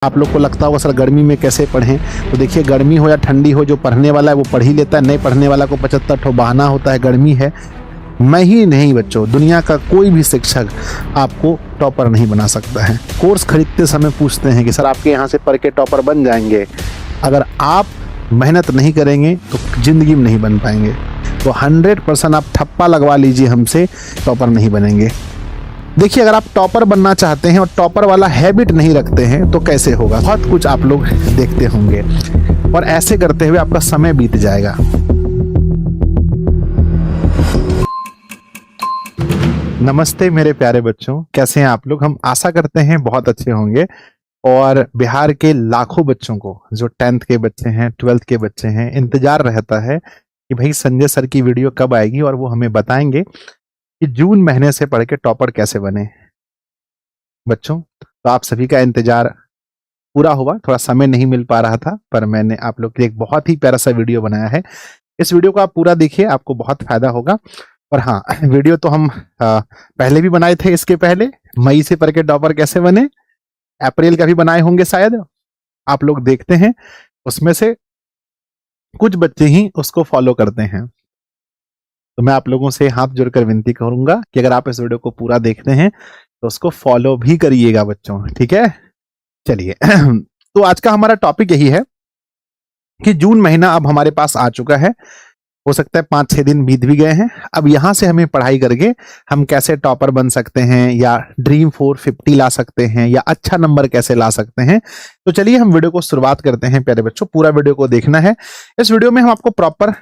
आप लोग को लगता होगा सर गर्मी में कैसे पढ़ें, तो देखिए गर्मी हो या ठंडी हो, जो पढ़ने वाला है वो पढ़ ही लेता है, नहीं पढ़ने वाला को 75 ठो बहाना होता है। गर्मी है, मैं ही नहीं बच्चों, दुनिया का कोई भी शिक्षक आपको टॉपर नहीं बना सकता है। कोर्स खरीदते समय पूछते हैं कि सर आपके यहाँ से पढ़ के टॉपर बन जाएंगे। अगर आप मेहनत नहीं करेंगे तो जिंदगी में नहीं बन पाएंगे। तो 100% आप ठप्पा लगवा लीजिए, हमसे टॉपर नहीं बनेंगे। देखिए, अगर आप टॉपर बनना चाहते हैं और टॉपर वाला हैबिट नहीं रखते हैं तो कैसे होगा। बहुत कुछ आप लोग देखते होंगे और ऐसे करते हुए आपका समय बीत जाएगा। नमस्ते मेरे प्यारे बच्चों, कैसे हैं आप लोग। हम आशा करते हैं बहुत अच्छे होंगे। और बिहार के लाखों बच्चों को, जो 10th के बच्चे हैं, 12th के बच्चे हैं, इंतजार रहता है कि भाई संजय सर की वीडियो कब आएगी और वो हमें बताएंगे कि जून महीने से पढ़ के टॉपर कैसे बने। बच्चों, तो आप सभी का इंतजार पूरा हुआ। थोड़ा समय नहीं मिल पा रहा था, पर मैंने आप लोग के लिए एक बहुत ही प्यारा सा वीडियो बनाया है। इस वीडियो को आप पूरा देखिए, आपको बहुत फायदा होगा। और हाँ, वीडियो तो हम पहले भी बनाए थे। इसके पहले मई से पढ़ के टॉपर कैसे बने, अप्रैल का भी बनाए होंगे शायद, आप लोग देखते हैं। उसमें से कुछ बच्चे ही उसको फॉलो करते हैं। तो मैं आप लोगों से हाथ जोड़कर विनती करूंगा कि अगर आप इस वीडियो को पूरा देखते हैं तो उसको फॉलो भी करिएगा बच्चों, ठीक है। चलिए तो आज का हमारा टॉपिक यही है कि जून महीना अब हमारे पास आ चुका है। हो सकता है 5-6 दिन बीत भी गए हैं। अब यहां से हमें पढ़ाई करके हम कैसे टॉपर बन सकते हैं, या ड्रीम 450 ला सकते हैं, या अच्छा नंबर कैसे ला सकते हैं। तो चलिए हम वीडियो को शुरुआत करते हैं प्यारे बच्चों। पूरा वीडियो को देखना है। इस वीडियो में हम आपको प्रॉपर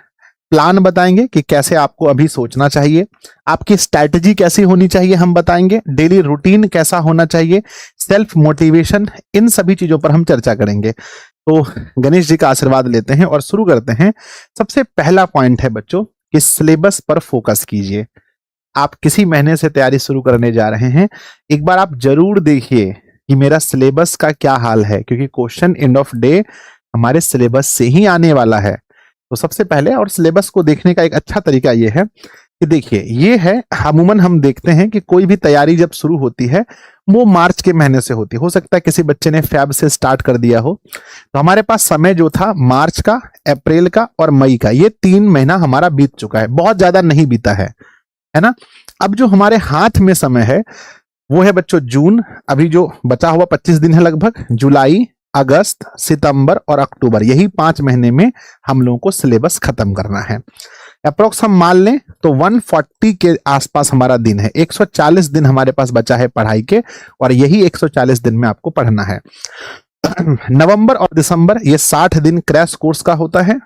प्लान बताएंगे कि कैसे आपको अभी सोचना चाहिए, आपकी स्ट्रैटेजी कैसी होनी चाहिए हम बताएंगे, डेली रूटीन कैसा होना चाहिए, सेल्फ मोटिवेशन, इन सभी चीजों पर हम चर्चा करेंगे। तो गणेश जी का आशीर्वाद लेते हैं और शुरू करते हैं। सबसे पहला पॉइंट है बच्चों कि सिलेबस पर फोकस कीजिए। आप किसी महीने से तैयारी शुरू करने जा रहे हैं, एक बार आप जरूर देखिए कि मेरा सिलेबस का क्या हाल है, क्योंकि क्वेश्चन एंड ऑफ डे हमारे सिलेबस से ही आने वाला है। तो सबसे पहले, और सिलेबस को देखने का एक अच्छा तरीका यह है कि देखिए, ये है अमूमन हम देखते हैं कि कोई भी तैयारी जब शुरू होती है वो मार्च के महीने से होती है। हो सकता है किसी बच्चे ने फैब से स्टार्ट कर दिया हो। तो हमारे पास समय जो था मार्च का, अप्रैल का और मई का, ये 3 महीना हमारा बीत चुका है, बहुत ज्यादा नहीं बीता है ना। अब जो हमारे हाथ में समय है वो है बच्चों जून। अभी जो बचा हुआ 25 दिन है लगभग, जुलाई, अगस्त, सितंबर और अक्टूबर, यही 5 महीने में हम लोगों को सिलेबस खत्म करना है। अप्रोक्स हम मान लें तो 140 के आसपास हमारा दिन है। 140 दिन हमारे पास बचा है पढ़ाई के, और यही 140 दिन में आपको पढ़ना है। नवंबर और दिसंबर, ये 60 दिन क्रैश कोर्स का होता है।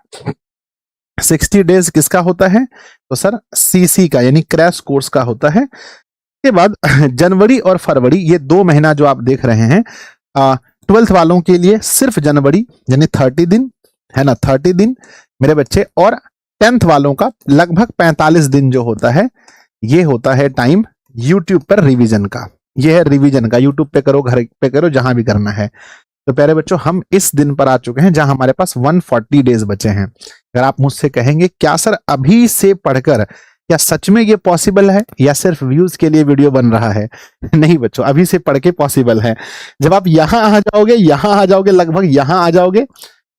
60 डेज किसका होता है, तो सर सीसी का, यानी क्रैश कोर्स का होता है। के बाद जनवरी और फरवरी, ये 2 महीना जो आप देख रहे हैं, 12th वालों के लिए सिर्फ जनवरी यानी 30 दिन है ना, 30 दिन मेरे बच्चे, और 10th वालों का लगभग 45 दिन जो होता है, ये होता है टाइम यूट्यूब पर रिवीजन का। ये है रिवीजन का, यूट्यूब पे करो, घर पे करो, जहां भी करना है। तो प्यारे बच्चों, हम इस दिन पर आ चुके हैं जहां हमारे पास 140 डेज बचे हैं। अगर आप मुझसे कहेंगे क्या सर अभी से पढ़कर, क्या सच में ये पॉसिबल है या सिर्फ व्यूज के लिए वीडियो बन रहा है? नहीं बच्चों, अभी से पढ़ के पॉसिबल है। जब आप यहां आ जाओगे, लगभग यहां आ जाओगे,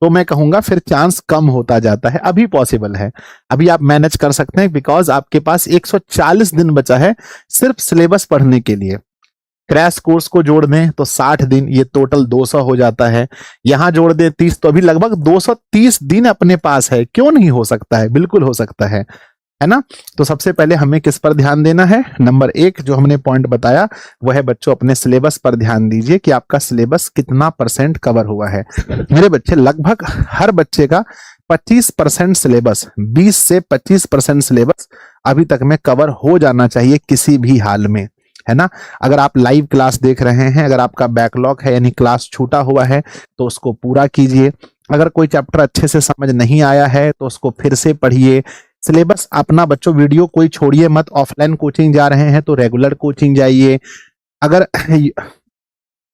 तो मैं कहूंगा फिर चांस कम होता जाता है। अभी पॉसिबल है, अभी आप मैनेज कर सकते हैं, बिकॉज आपके पास 140 दिन बचा है सिर्फ सिलेबस पढ़ने के लिए। क्रैश कोर्स को जोड़ दें तो 60 दिन, ये टोटल 200 हो जाता है। यहां जोड़ दें 30, तो अभी लगभग 230 दिन अपने पास है। क्यों नहीं हो सकता है? बिल्कुल हो सकता है ना। तो सबसे पहले हमें किस पर ध्यान देना है? नंबर 1 जो हमने पॉइंट बताया वह है बच्चों अपने सिलेबस पर ध्यान दीजिए कि आपका सिलेबस कितना % कवर हुआ है। मेरे बच्चे, लगभग हर बच्चे का 25% सिलेबस, 20 से 25% सिलेबस अभी तक में कवर हो जाना चाहिए किसी भी हाल में, है ना। अगर आप लाइव क्लास देख रहे हैं, अगर आपका बैकलॉग है यानी क्लास छूटा हुआ है, तो उसको पूरा कीजिए। अगर कोई चैप्टर अच्छे से समझ नहीं आया है तो उसको फिर से पढ़िए। सिलेबस अपना बच्चों, वीडियो कोई छोड़िए मत। ऑफलाइन कोचिंग जा रहे हैं तो रेगुलर कोचिंग जाइए। अगर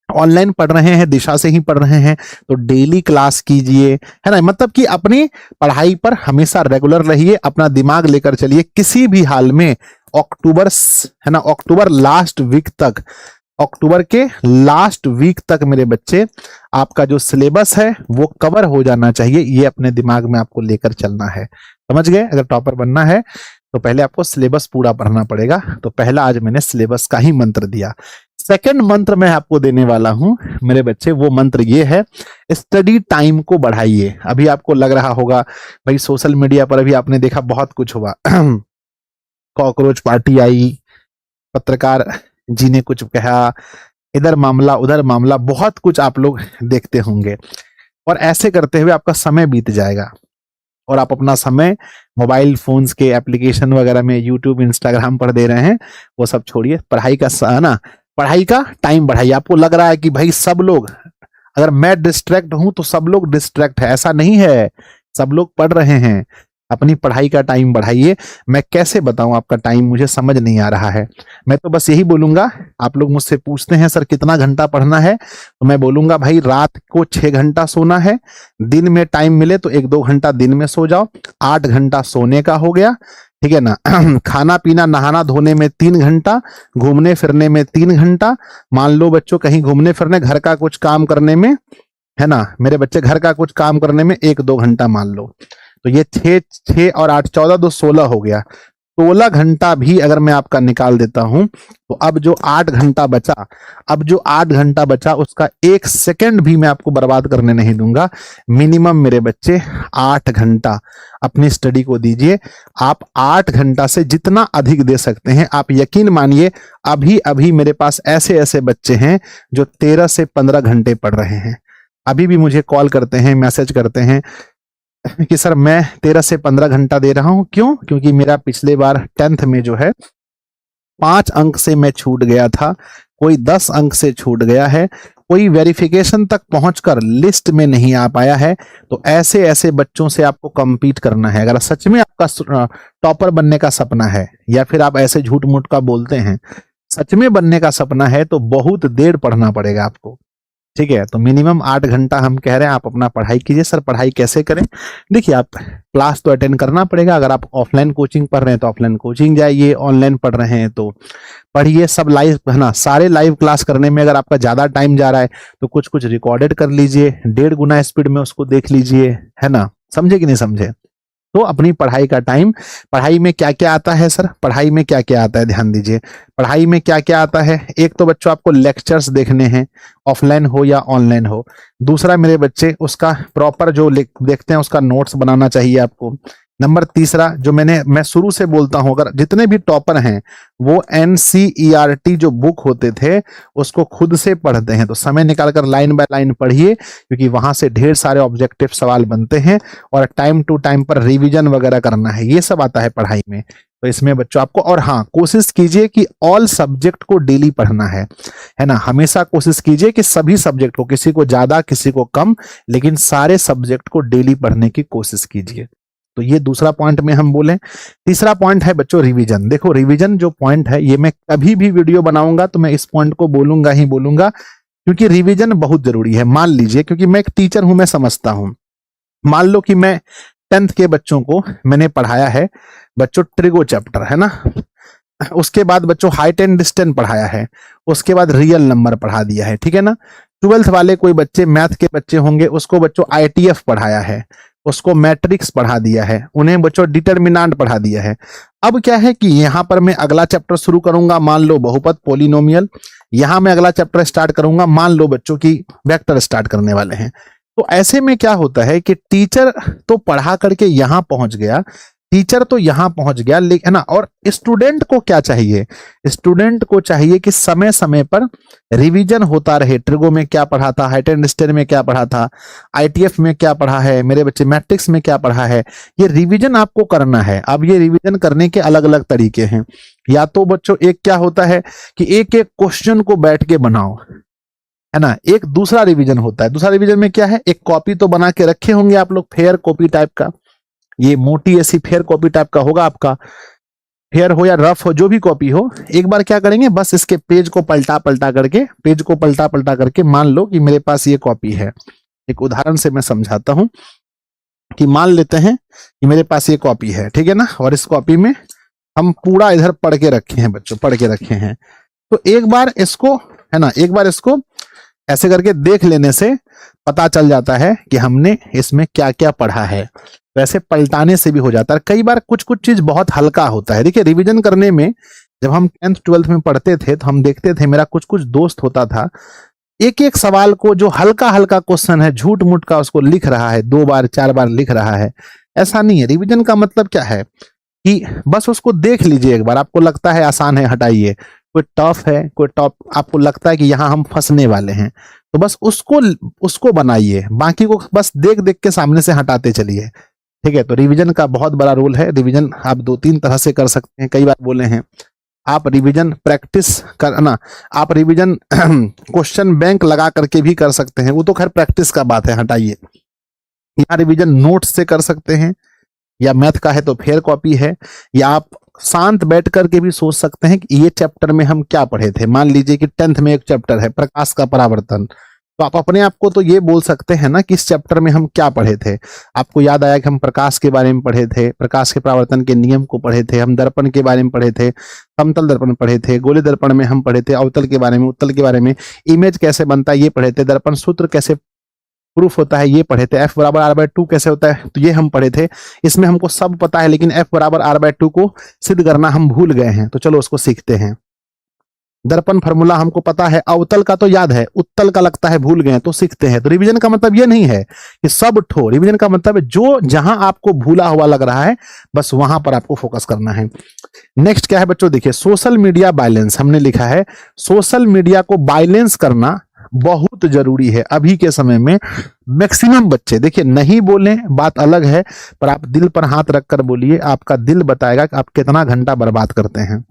ऑनलाइन पढ़ रहे हैं, दिशा से ही पढ़ रहे हैं, तो डेली क्लास कीजिए, है ना। मतलब कि अपनी पढ़ाई पर हमेशा रेगुलर रहिए, अपना दिमाग लेकर चलिए। किसी भी हाल में अक्टूबर, है ना, अक्टूबर लास्ट वीक तक अक्टूबर के लास्ट वीक तक मेरे बच्चे आपका जो सिलेबस है वो कवर हो जाना चाहिए। ये अपने दिमाग में आपको लेकर चलना है, समझ गए। अगर टॉपर बनना है तो पहले आपको सिलेबस पूरा पढ़ना पड़ेगा। तो पहला आज मैंने सिलेबस का ही मंत्र दिया। सेकंड मंत्र मैं आपको देने वाला हूं मेरे बच्चे, वो मंत्र ये है, स्टडी टाइम को बढ़ाइए। अभी आपको लग रहा होगा भाई सोशल मीडिया पर अभी आपने देखा बहुत कुछ हुआ कॉकरोच पार्टी आई, पत्रकार जी ने कुछ कहा, इधर मामला उधर मामला, बहुत कुछ आप लोग देखते होंगे। और ऐसे करते हुए आपका समय बीत जाएगा और आप अपना समय मोबाइल फोन्स के एप्लीकेशन वगैरह में, यूट्यूब इंस्टाग्राम पर दे रहे हैं। वो सब छोड़िए, पढ़ाई का टाइम बढ़ाइए। आपको लग रहा है कि भाई सब लोग, अगर मैं डिस्ट्रैक्ट हूं तो सब लोग डिस्ट्रैक्ट है, ऐसा नहीं है, सब लोग पढ़ रहे हैं। अपनी पढ़ाई का टाइम बढ़ाइए। मैं कैसे बताऊं आपका टाइम, मुझे समझ नहीं आ रहा है। मैं तो बस यही बोलूंगा, आप लोग मुझसे पूछते हैं सर कितना घंटा पढ़ना है, तो मैं बोलूंगा भाई रात को 6 घंटा सोना है, दिन में टाइम मिले तो 1-2 घंटा दिन में सो जाओ, 8 घंटा सोने का हो गया, ठीक है ना। खाना पीना नहाना धोने में 3 घंटा, घूमने फिरने में 3 घंटा। मान लो बच्चों कहीं घूमने फिरने, घर का कुछ काम करने में, है ना मेरे बच्चे, घर का कुछ काम करने में 1-2 घंटा मान लो, तो ये 6 और 8 14 2 16 हो गया। 16 घंटा भी अगर मैं आपका निकाल देता हूं तो अब जो 8 घंटा बचा, उसका 1 सेकंड भी मैं आपको बर्बाद करने नहीं दूंगा। मिनिमम मेरे बच्चे 8 घंटा अपनी स्टडी को दीजिए। आप 8 घंटा से जितना अधिक दे सकते हैं, आप यकीन मानिए अभी अभी मेरे पास ऐसे ऐसे बच्चे हैं जो 13 से 15 घंटे पढ़ रहे हैं। अभी भी मुझे कॉल करते हैं, मैसेज करते हैं कि सर मैं 13 से 15 घंटा दे रहा हूं। क्यों? क्योंकि मेरा पिछले बार 10th में जो है 5 अंक से मैं छूट गया था, कोई 10 अंक से छूट गया है, कोई वेरिफिकेशन तक पहुंचकर लिस्ट में नहीं आ पाया है। तो ऐसे ऐसे बच्चों से आपको compete करना है। अगर सच में आपका टॉपर बनने का सपना है, या फिर आप ऐसे झूठ मूठ का बोलते हैं, सच में बनने का सपना है तो बहुत देर पढ़ना पड़ेगा आपको, ठीक है। तो मिनिमम 8 घंटा हम कह रहे हैं, आप अपना पढ़ाई कीजिए। सर पढ़ाई कैसे करें? देखिए, आप क्लास तो अटेंड करना पड़ेगा। अगर आप ऑफलाइन कोचिंग पढ़ रहे हैं तो ऑफलाइन कोचिंग जाइए, ऑनलाइन पढ़ रहे हैं तो पढ़िए। सब लाइव, है ना, सारे लाइव क्लास करने में अगर आपका ज्यादा टाइम जा रहा है तो कुछ कुछ रिकॉर्डेड कर लीजिए, 1.5 गुना स्पीड में उसको देख लीजिए, है ना। समझे कि नहीं समझे? तो अपनी पढ़ाई का टाइम, पढ़ाई में क्या क्या आता है सर, पढ़ाई में क्या क्या आता है ध्यान दीजिए। पढ़ाई में क्या क्या आता है, एक तो बच्चों आपको लेक्चर्स देखने हैं, ऑफलाइन हो या ऑनलाइन हो। दूसरा मेरे बच्चे, उसका प्रॉपर जो देखते हैं उसका नोट्स बनाना चाहिए आपको। नंबर तीसरा, जो मैं शुरू से बोलता हूं, अगर जितने भी टॉपर हैं वो NCERT जो बुक होते थे उसको खुद से पढ़ते हैं, तो समय निकालकर लाइन बाय लाइन पढ़िए, क्योंकि वहां से ढेर सारे ऑब्जेक्टिव सवाल बनते हैं और टाइम टू टाइम पर रिवीजन वगैरह करना है, ये सब आता है पढ़ाई में। तो इसमें बच्चों आपको, और हाँ, कोशिश कीजिए कि ऑल सब्जेक्ट को डेली पढ़ना है ना। हमेशा कोशिश कीजिए कि सभी सब्जेक्ट को, किसी को ज्यादा किसी को कम, लेकिन सारे सब्जेक्ट को डेली पढ़ने की कोशिश कीजिए। तो ये दूसरा पॉइंट में हम बोले। तीसरा पॉइंट है बच्चों रिवीजन। देखो, रिवीजन जो पॉइंट है, ये मैं कभी भी वीडियो बनाऊंगा तो मैं इस पॉइंट को बोलूंगा ही बोलूंगा, क्योंकि रिवीजन बहुत जरूरी है। मान लीजिए, क्योंकि मैं एक टीचर हूं, मैं समझता हूं। मान लो कि मैं 10th के बच्चों को मैंने पढ़ाया है बच्चों ट्रिगो चैप्टर, है ना, उसके बाद बच्चों हाइट एंड डिस्टेंस पढ़ाया है, उसके बाद रियल नंबर पढ़ा दिया है, ठीक है ना। 12th वाले कोई बच्चे, मैथ के बच्चे होंगे, उसको बच्चों ITF पढ़ाया है, उसको मैट्रिक्स पढ़ा दिया है, उन्हें बच्चों डिटरमिनेंट पढ़ा दिया है। अब क्या है कि यहां पर मैं अगला चैप्टर शुरू करूंगा, मान लो बहुपद पोलिनोमियल। यहां मैं अगला चैप्टर स्टार्ट करूंगा, मान लो बच्चों की वेक्टर स्टार्ट करने वाले हैं। तो ऐसे में क्या होता है कि टीचर तो पढ़ा करके यहां पहुंच गया, टीचर तो यहां पहुंच गया, लेकिन ना, और स्टूडेंट को क्या चाहिए? स्टूडेंट को चाहिए कि समय समय पर रिवीजन होता रहे। ट्रिगो में क्या पढ़ा था, हाइट एंड डिस्टेंस में क्या पढ़ा था, ITF में क्या पढ़ा है मेरे बच्चे, मैट्रिक्स में क्या पढ़ा है, ये रिवीजन आपको करना है। अब ये रिवीजन करने के अलग अलग तरीके हैं। या तो बच्चों एक क्या होता है कि एक एक क्वेश्चन को बैठ के बनाओ, है ना। एक दूसरा रिवीजन होता है। दूसरा रिवीजन में क्या है, एक कॉपी तो बना के रखे होंगे आप लोग, फेयर कॉपी टाइप का, ये मोटी ऐसी फेयर कॉपी टाइप का होगा आपका, फेयर हो या रफ हो, जो भी कॉपी हो। एक बार क्या करेंगे, बस इसके पेज को पलटा पलटा करके, मान लो कि मेरे पास ये कॉपी है। एक उदाहरण से मैं समझाता हूं कि मान लेते हैं कि मेरे पास ये कॉपी है, ठीक है ना, और इस कॉपी में हम पूरा इधर पढ़ के रखे हैं बच्चों, पढ़ के रखे हैं। तो एक बार इसको है ना। एक बार इसको ऐसे करके देख लेने से पता चल जाता है कि हमने इसमें क्या क्या पढ़ा है। वैसे पलटाने से भी हो जाता है। कई बार कुछ कुछ चीज बहुत हल्का होता है। देखिए रिवीजन करने में जब हम 10th 12th में पढ़ते थे तो हम देखते थे, मेरा कुछ कुछ दोस्त होता था, एक एक सवाल को जो हल्का हल्का क्वेश्चन है झूठ मूठ का उसको लिख रहा है, 2 बार 4 बार लिख रहा है। ऐसा नहीं है। रिवीजन का मतलब क्या है कि बस उसको देख लीजिए एक बार, आपको लगता है आसान है हटाइए, कोई टफ है, कोई टॉप आपको लगता है कि यहाँ हम फंसने वाले हैं, तो बस उसको बनाइए, बाकी को बस देख देख के सामने से हटाते चलिए। ठीक है। तो रिवीजन का बहुत बड़ा रोल है। रिवीजन आप 2-3 तरह से कर सकते हैं। कई बार बोले हैं आप रिवीजन प्रैक्टिस करना, आप रिवीजन क्वेश्चन बैंक लगा करके भी कर सकते हैं, वो तो खैर प्रैक्टिस का बात है, हटाइए। यहाँ रिवीजन नोट्स से कर सकते हैं, या मैथ का है तो फेयर कॉपी है, या आप शांत बैठ करके भी सोच सकते हैं कि ये चैप्टर में हम क्या पढ़े थे। मान लीजिए कि 10th में एक चैप्टर है प्रकाश का परावर्तन, तो आप अपने आप को तो ये बोल सकते हैं ना कि इस चैप्टर में हम क्या पढ़े थे। आपको याद आया कि हम प्रकाश के बारे में पढ़े थे, प्रकाश के परावर्तन के नियम को पढ़े थे, हम दर्पण के बारे में पढ़े थे, समतल दर्पण पढ़े थे, गोले दर्पण में हम पढ़े थे, अवतल के बारे में, उत्तल के बारे में, इमेज कैसे बनता है ये पढ़े थे, दर्पण सूत्र कैसे प्रूफ होता है ये पढ़े थे, F बराबर R/2 कैसे होता है तो ये हम पढ़े थे। इसमें हमको सब पता है, लेकिन F बराबर R/2 को सिद्ध करना हम भूल गए हैं, तो चलो उसको सीखते हैं। दर्पण फार्मूला हमको पता है, अवतल का तो याद है, उत्तल का लगता है भूल गए, तो सीखते हैं। तो रिवीजन का मतलब ये नहीं है कि सब ठो, रिवीजन का मतलब है जो जहां आपको भूला हुआ लग रहा है बस वहां पर आपको फोकस करना है। नेक्स्ट क्या है बच्चों, देखिए सोशल मीडिया बैलेंस हमने लिखा है। सोशल मीडिया को बैलेंस करना बहुत जरूरी है अभी के समय में। मैक्सिमम बच्चे देखिए नहीं बोले बात अलग है, पर आप दिल पर हाथ रखकर बोलिए, आपका दिल बताएगा कि आप कितना घंटा बर्बाद करते हैं।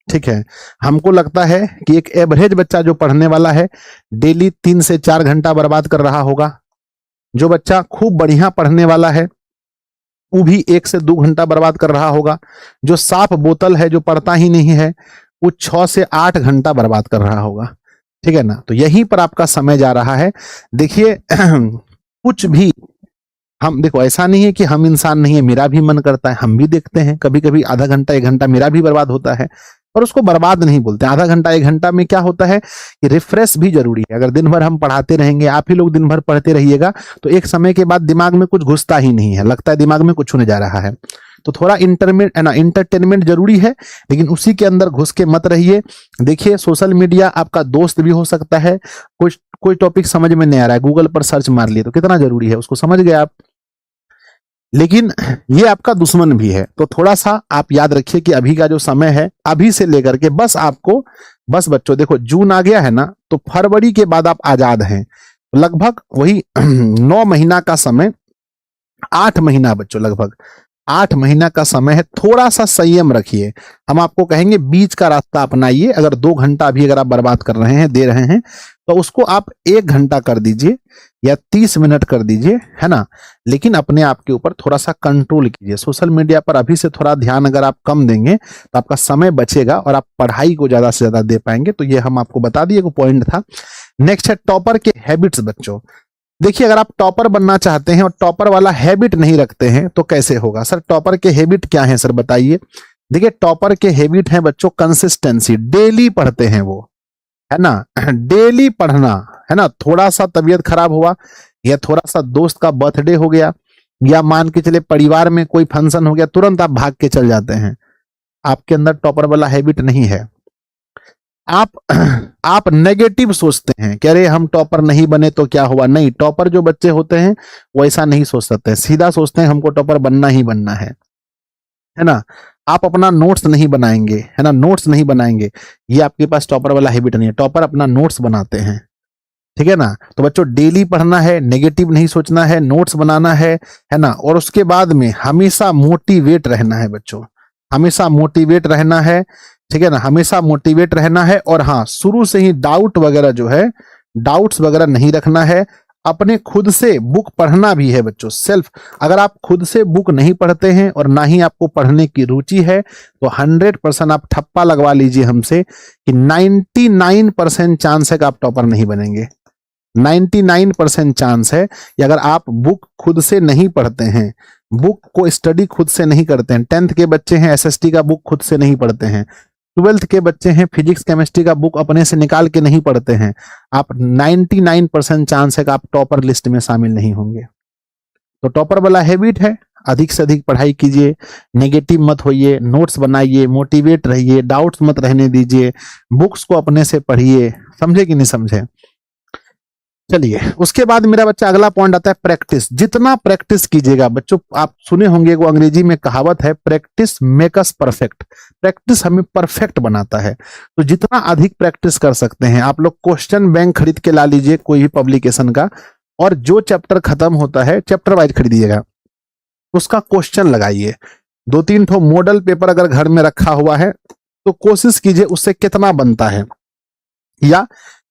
ठीक है। हमको लगता है कि एक एवरेज बच्चा जो पढ़ने वाला है डेली 3 से 4 घंटा बर्बाद कर रहा होगा। जो बच्चा खूब बढ़िया पढ़ने वाला है वो भी 1 से 2 घंटा बर्बाद कर रहा होगा। जो साफ बोतल है, जो पढ़ता ही नहीं है, वो 6 से 8 घंटा बर्बाद कर रहा होगा। ठीक है ना। तो यहीं पर आपका समय जा रहा है। देखिए कुछ भी हम देखो, ऐसा नहीं है कि हम इंसान नहीं है, मेरा भी मन करता है, हम भी देखते हैं कभी कभी आधा घंटा 1 घंटा मेरा भी बर्बाद होता है, पर उसको बर्बाद नहीं बोलते। आधा घंटा 1 घंटा में क्या होता है कि रिफ्रेश भी जरूरी है। अगर दिन भर हम पढ़ाते रहेंगे, आप ही लोग दिन भर पढ़ते रहिएगा, तो एक समय के बाद दिमाग में कुछ घुसता ही नहीं है, लगता है दिमाग में कुछ होने जा रहा है। तो थोड़ा इंटरटेनमेंट जरूरी है, लेकिन उसी के अंदर घुस के मत रहिए। देखिए सोशल मीडिया आपका दोस्त भी हो सकता है। कोई टॉपिक समझ में नहीं आ रहा है, गूगल पर सर्च मार लिए, तो कितना जरूरी है उसको समझ गए आप, लेकिन ये आपका दुश्मन भी है। तो थोड़ा सा आप याद रखिए कि अभी का जो समय है, अभी से लेकर के बस बच्चों देखो जून आ गया है ना, तो फरवरी के बाद आप आजाद हैं। लगभग वही 9 महीना का समय, 8 महीना बच्चों, लगभग 8 महीना का समय है। थोड़ा सा संयम रखिए। हम आपको कहेंगे बीच का रास्ता अपनाइए। अगर 2 घंटा भी अगर आप बर्बाद कर रहे हैं, दे रहे हैं, तो उसको आप 1 घंटा कर दीजिए या 30 मिनट कर दीजिए, है ना। लेकिन अपने आप के ऊपर थोड़ा सा कंट्रोल कीजिए। सोशल मीडिया पर अभी से थोड़ा ध्यान अगर आप कम देंगे तो आपका समय बचेगा और आप पढ़ाई को ज्यादा से ज्यादा दे पाएंगे। तो ये हम आपको बता दिए, को पॉइंट था। नेक्स्ट है टॉपर के हैबिट्स बच्चों। देखिए अगर आप टॉपर बनना चाहते हैं और टॉपर वाला हैबिट नहीं रखते हैं तो कैसे होगा। सर टॉपर के हैबिट क्या है सर बताइए। देखिए टॉपर के हैबिट है बच्चों कंसिस्टेंसी, डेली पढ़ते हैं वो, है ना, डेली पढ़ना, है ना। थोड़ा सा तबीयत खराब हुआ या थोड़ा सा दोस्त का बर्थडे हो गया या मान के चले परिवार में कोई फंक्शन हो गया, तुरंत आप भाग के चल जाते हैं। आपके अंदर टॉपर वाला हैबिट नहीं है। आप नेगेटिव सोचते हैं कि अरे हम टॉपर नहीं बने तो क्या हुआ। नहीं, टॉपर जो बच्चे होते हैं वो ऐसा नहीं सोच सकते, सीधा सोचते हैं हमको टॉपर बनना ही बनना है ना। आप अपना नोट्स नहीं बनाएंगे, है ना, नोट्स नहीं बनाएंगे, ये आपके पास टॉपर वाला हैबिट नहीं है। टॉपर अपना नोट्स बनाते हैं, ठीक है ना। तो बच्चों डेली पढ़ना है, नेगेटिव नहीं सोचना है, नोट्स बनाना है ना। और उसके बाद में हमेशा मोटिवेट रहना है बच्चों, हमेशा मोटिवेट रहना है, ठीक है ना, हमेशा मोटिवेट रहना है। और हाँ, शुरू से ही डाउट वगैरह जो है, डाउट्स वगैरह नहीं रखना है। अपने खुद से बुक पढ़ना भी है बच्चों, सेल्फ। अगर आप खुद से बुक नहीं पढ़ते हैं और ना ही आपको पढ़ने की रुचि है तो 100% आप ठप्पा लगवा लीजिए हमसे कि 99% चांस है कि आप टॉपर नहीं बनेंगे। 99% चांस है कि अगर आप बुक खुद से नहीं पढ़ते हैं, बुक को स्टडी खुद से नहीं करते हैं, 10th के बच्चे हैं एसएसटी का बुक खुद से नहीं पढ़ते हैं, ट्वेल्थ के बच्चे हैं, फिजिक्स केमिस्ट्री का बुक अपने से निकाल के नहीं पढ़ते हैं, आप 99% चांस है कि आप टॉपर लिस्ट में शामिल नहीं होंगे। तो टॉपर वाला हैबिट है, अधिक से अधिक पढ़ाई कीजिए, नेगेटिव मत होइए, नोट्स बनाइए, मोटिवेट रहिए, डाउट्स मत रहने दीजिए, बुक्स को अपने से पढ़िए। समझे कि नहीं समझे? चलिए, उसके बाद मेरा बच्चा अगला पॉइंट आता है प्रैक्टिस। जितना प्रैक्टिस कीजिएगा बच्चों, आप सुने होंगे वो अंग्रेजी में कहावत है, practice make us perfect. Practice हमें परफेक्ट बनाता है। तो जितना अधिक प्रैक्टिस कर सकते हैं आप लोग, क्वेश्चन बैंक खरीद के ला लीजिए कोई भी पब्लिकेशन का, और जो चैप्टर खत्म होता है चैप्टर वाइज खरीदिएगा, उसका क्वेश्चन लगाइए। 2-3 ठो मॉडल पेपर अगर घर में रखा हुआ है तो कोशिश कीजिए उससे कितना बनता है, या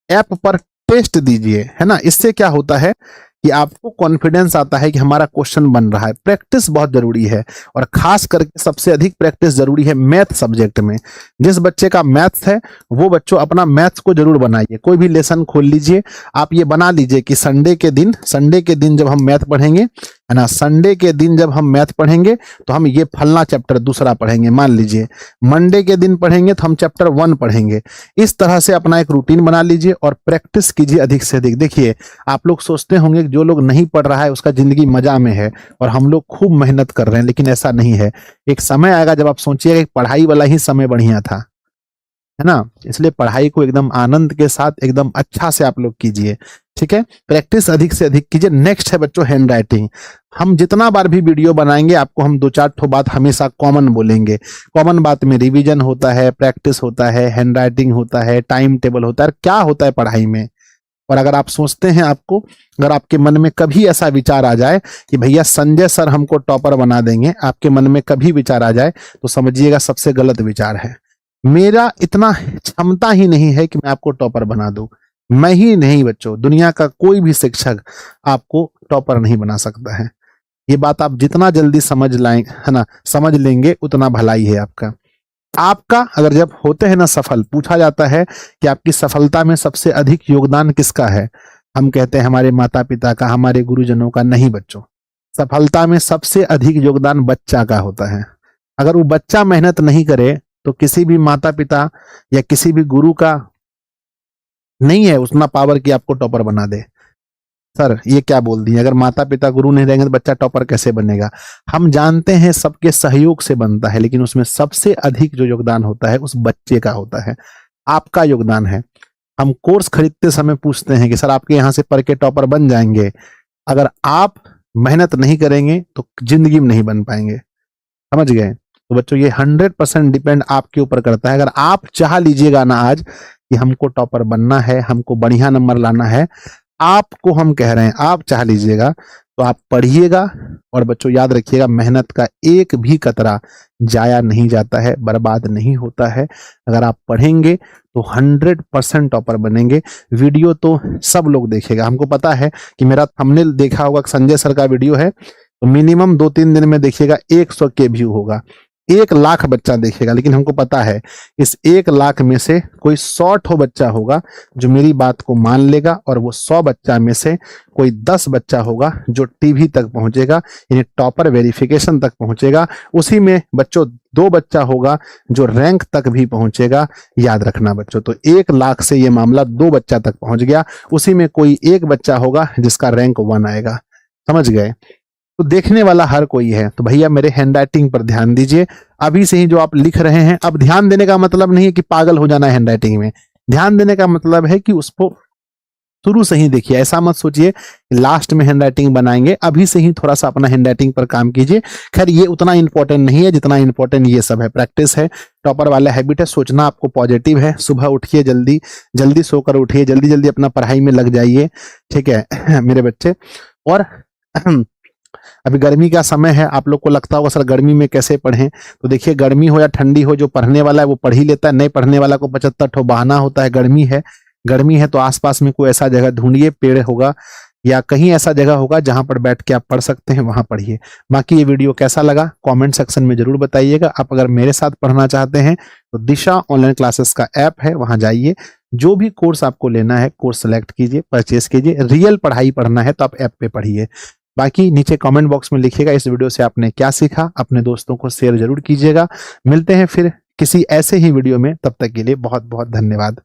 ऐप पर टेस्ट दीजिए, है ना। इससे क्या होता है कि आपको कॉन्फिडेंस आता है कि हमारा क्वेश्चन बन रहा है। प्रैक्टिस बहुत जरूरी है, और खास करके सबसे अधिक प्रैक्टिस जरूरी है मैथ सब्जेक्ट में। जिस बच्चे का मैथ्स है वो बच्चों अपना मैथ्स को जरूर बनाइए। कोई भी लेसन खोल लीजिए, आप ये बना लीजिए कि संडे के दिन जब हम मैथ पढ़ेंगे, है ना, संडे के दिन जब हम मैथ पढ़ेंगे तो हम ये फलना चैप्टर दूसरा पढ़ेंगे, मान लीजिए मंडे के दिन पढ़ेंगे तो हम चैप्टर 1 पढ़ेंगे। इस तरह से अपना एक रूटीन बना लीजिए और प्रैक्टिस कीजिए अधिक से अधिक। देखिए, आप लोग सोचते होंगे कि जो लोग नहीं पढ़ रहा है उसका जिंदगी मजा में है और हम लोग खूब मेहनत कर रहे हैं, लेकिन ऐसा नहीं है। एक समय आएगा जब आप सोचिएगा कि पढ़ाई वाला ही समय बढ़िया था, है ना। इसलिए पढ़ाई को एकदम आनंद के साथ एकदम अच्छा से आप लोग कीजिए, ठीक है। प्रैक्टिस अधिक से अधिक कीजिए। नेक्स्ट है बच्चों हैंड राइटिंग। हम जितना बार भी वीडियो बनाएंगे आपको हम 2-4 ठो बात हमेशा कॉमन बोलेंगे। कॉमन बात में रिवीजन होता है, प्रैक्टिस होता है, हैंड राइटिंग होता है, टाइम टेबल होता है, क्या होता है पढ़ाई में। और अगर आप सोचते हैं, अगर आपके मन में कभी ऐसा विचार आ जाए कि भैया संजय सर हमको टॉपर बना देंगे, आपके मन में कभी विचार आ जाए तो समझिएगा सबसे गलत विचार है। मेरा इतना क्षमता ही नहीं है कि मैं आपको टॉपर बना दूं। मैं ही नहीं बच्चों, दुनिया का कोई भी शिक्षक आपको टॉपर नहीं बना सकता है। ये बात आप जितना जल्दी समझ लाएं, है ना, समझ लेंगे उतना भलाई है आपका। अगर जब होते हैं ना सफल, पूछा जाता है कि आपकी सफलता में सबसे अधिक योगदान किसका है, हम कहते हैं हमारे माता पिता का, हमारे गुरुजनों का। नहीं बच्चों, सफलता में सबसे अधिक योगदान बच्चा का होता है। अगर वो बच्चा मेहनत नहीं करे तो किसी भी माता पिता या किसी भी गुरु का नहीं है उतना पावर कि आपको टॉपर बना दे। सर ये क्या बोल दिए, अगर माता पिता गुरु नहीं रहेंगे तो बच्चा टॉपर कैसे बनेगा। हम जानते हैं सबके सहयोग से बनता है, लेकिन उसमें सबसे अधिक जो योगदान होता है उस बच्चे का होता है, आपका योगदान है। हम कोर्स खरीदते समय पूछते हैं कि सर आपके यहाँ से पढ़ के टॉपर बन जाएंगे। अगर आप मेहनत नहीं करेंगे तो जिंदगी में नहीं बन पाएंगे, समझ गए। तो बच्चों ये 100% डिपेंड आपके ऊपर करता है। अगर आप चाह लीजिएगा ना आज कि हमको टॉपर बनना है, हमको बढ़िया नंबर लाना है, आपको हम कह रहे हैं, आप चाह लीजिएगा तो आप पढ़िएगा। और बच्चों याद रखिएगा, मेहनत का एक भी कतरा जाया नहीं जाता है, बर्बाद नहीं होता है। अगर आप पढ़ेंगे तो 100% टॉपर बनेंगे। वीडियो तो सब लोग देखेगा, हमको पता है कि मेरा थंबनेल देखा होगा, संजय सर का वीडियो है तो मिनिमम 2-3 दिन में देखिएगा 100 के व्यू होगा, 1 लाख बच्चा देखेगा। लेकिन हमको पता है इस 1 लाख में से कोई 100 ठो बच्चा होगा जो मेरी बात को मान लेगा, और वो 100 बच्चा में से कोई 10 बच्चा होगा जो टीवी तक पहुंचेगा, यानी टॉपर वेरिफिकेशन तक पहुंचेगा। उसी में बच्चों 2 बच्चा होगा जो रैंक तक भी पहुंचेगा। याद रखना बच्चों, तो 1 लाख से ये मामला 2 बच्चा तक पहुंच गया, उसी में कोई 1 बच्चा होगा जिसका रैंक 1 आएगा, समझ गए। तो देखने वाला हर कोई है। तो भैया मेरे हैंड राइटिंग पर ध्यान दीजिए। अभी से ही जो आप लिख रहे हैं, अब ध्यान देने का मतलब नहीं है कि पागल हो जाना है हैंड राइटिंग में। ध्यान देने का मतलब है कि उसको शुरू से ही देखिए। ऐसा मत सोचिए लास्ट में हैंड राइटिंग बनाएंगे, अभी से ही थोड़ा सा अपना हैंड राइटिंग पर काम कीजिए। खैर ये उतना इंपॉर्टेंट नहीं है जितना इंपॉर्टेंट ये सब है, प्रैक्टिस है, टॉपर वाला हैबिट है, सोचना आपको पॉजिटिव है। सुबह उठिए, जल्दी जल्दी सोकर उठिए, जल्दी जल्दी अपना पढ़ाई में लग जाइए, ठीक है मेरे बच्चे। और अभी गर्मी का समय है, आप लोग को लगता होगा सर गर्मी में कैसे पढ़ें। तो देखिए, गर्मी हो या ठंडी हो, जो पढ़ने वाला है वो पढ़ ही लेता है, नहीं पढ़ने वाला को 75 ठो बहाना होता है। गर्मी है तो आसपास में कोई ऐसा जगह ढूंढिए, पेड़ होगा या कहीं ऐसा जगह होगा जहां पर बैठ के आप पढ़ सकते हैं, वहां पढ़िए। बाकी ये वीडियो कैसा लगा कमेंट सेक्शन में जरूर बताइएगा। आप अगर मेरे साथ पढ़ना चाहते हैं तो दिशा ऑनलाइन क्लासेस का ऐप है, वहां जाइए, जो भी कोर्स आपको लेना है कोर्स सेलेक्ट कीजिए, परचेस कीजिए। रियल पढ़ाई पढ़ना है तो आप ऐप पे पढ़िए। बाकी नीचे कमेंट बॉक्स में लिखिएगा इस वीडियो से आपने क्या सीखा, अपने दोस्तों को शेयर जरूर कीजिएगा। मिलते हैं फिर किसी ऐसे ही वीडियो में। तब तक के लिए बहुत बहुत धन्यवाद।